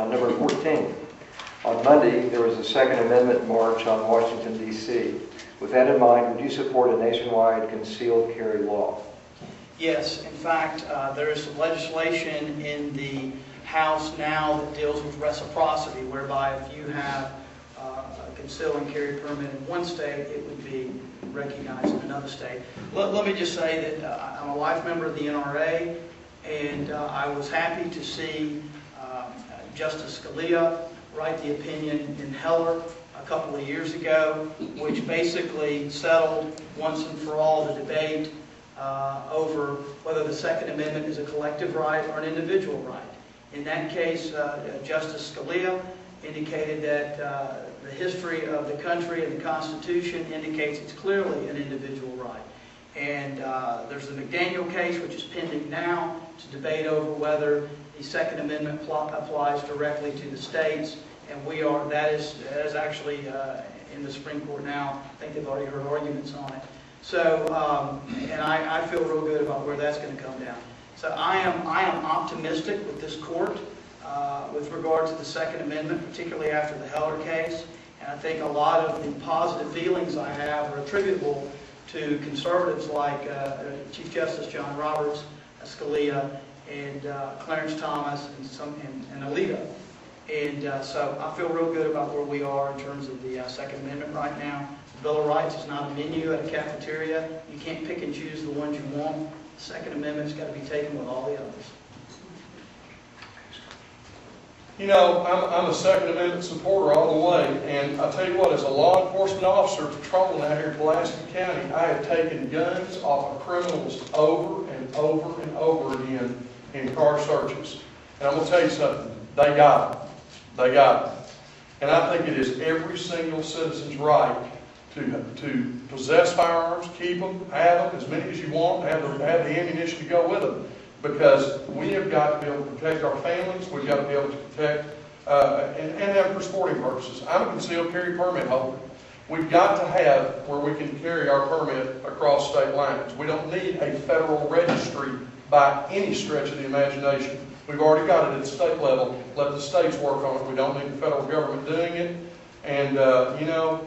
Number 14. On Monday, there was a Second Amendment march on Washington, D.C. With that in mind, would you support a nationwide concealed carry law? Yes. In fact, there is some legislation in the House now that deals with reciprocity, whereby if you have a concealed and carry permit in one state, it would be recognized in another state. Let me just say that I'm a life member of the NRA, and I was happy to see Justice Scalia write the opinion in Heller a couple of years ago, which basically settled once and for all the debate over whether the Second Amendment is a collective right or an individual right. In that case, Justice Scalia indicated that the history of the country and the Constitution indicates it's clearly an individual right. And there's the McDaniel case, which is pending now to debate over whether the Second Amendment applies directly to the states. And that is actually in the Supreme Court now. I think they've already heard arguments on it. So, and I feel real good about where that's going to come down. So I am optimistic with this court with regard to the Second Amendment, particularly after the Heller case. And I think a lot of the positive feelings I have are attributable to conservatives like Chief Justice John Roberts, Scalia, and Clarence Thomas, and Alito. And so I feel real good about where we are in terms of the Second Amendment right now. The Bill of Rights is not a menu at a cafeteria. You can't pick and choose the ones you want. The Second Amendment's got to be taken with all the others. You know, I'm a Second Amendment supporter all the way, and I tell you what, as a law enforcement officer patrolling out here in Pulaski County, I have taken guns off of criminals over and over and over again in car searches. And I'm going to tell you something, they got it. They got it. And I think it is every single citizen's right to possess firearms, keep them, have them, as many as you want, have the ammunition to go with them. Because we have got to be able to protect our families, we've got to be able to protect and have for sporting purposes. I'm a concealed carry permit holder. We've got to have where we can carry our permit across state lines. We don't need a federal registry by any stretch of the imagination. We've already got it at the state level. Let the states work on it. We don't need the federal government doing it. And you know,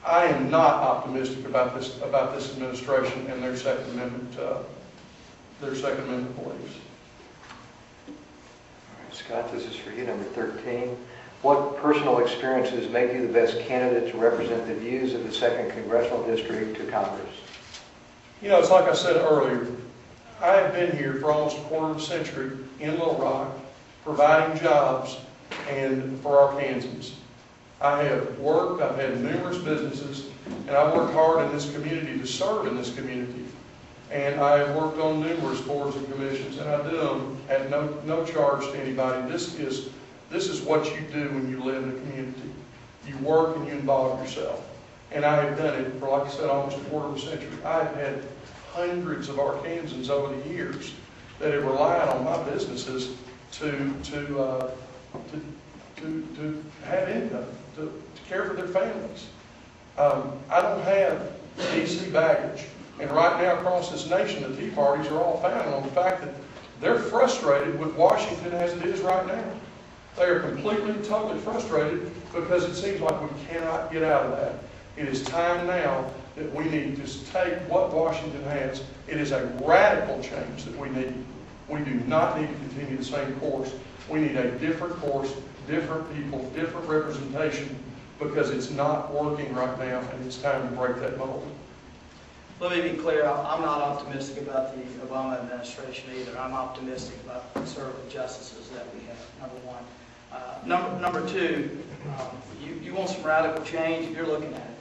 I am not optimistic about this administration and their Second Amendment beliefs. All right, Scott, this is for you, number 13. What personal experiences make you the best candidate to represent the views of the 2nd Congressional District to Congress? You know, it's like I said earlier, I have been here for almost a quarter of a century in Little Rock, providing jobs and for Arkansans. I have worked, I've had numerous businesses, and I've worked hard in this community to serve in this community. And I have worked on numerous boards and commissions, and I do them at no charge to anybody. This is what you do when you live in a community. You work and you involve yourself. And I have done it for, like I said, almost a quarter of a century. I have had hundreds of Arkansans over the years that have relied on my businesses to have income, to care for their families. I don't have DC baggage. And right now across this nation, the Tea Parties are all founded on the fact that they're frustrated with Washington as it is right now. They are completely and totally frustrated because it seems like we cannot get out of that. It is time now that we need to take what Washington has. It is a radical change that we need. We do not need to continue the same course. We need a different course, different people, different representation, because it's not working right now, and it's time to break that mold. Let me be clear, I'm not optimistic about the Obama administration either. I'm optimistic about the conservative justices that we have, number one. Number two, you want some radical change, you're looking at it.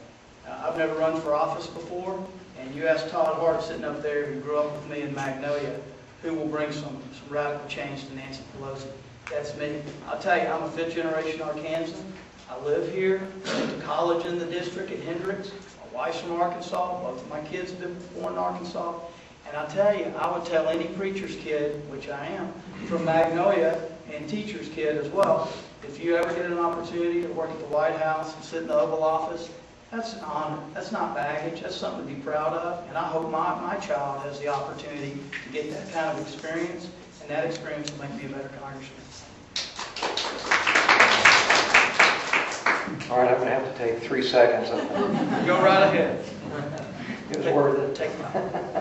I've never run for office before, and you ask Todd Hart sitting up there who grew up with me in Magnolia, who will bring some radical change to Nancy Pelosi. That's me. I'll tell you, I'm a 5th generation Arkansan. I live here, went to college in the district at Hendricks. My wife's from Arkansas, both of my kids have been born in Arkansas. And I tell you, I would tell any preacher's kid, which I am, from Magnolia, and teacher's kid as well, if you ever get an opportunity to work at the White House and sit in the Oval Office, that's an honor. That's not baggage. That's something to be proud of. And I hope my child has the opportunity to get that kind of experience, and that experience will make me a better congressman. All right, I'm going to have to take 3 seconds. Go right ahead. It was worth it. Take time.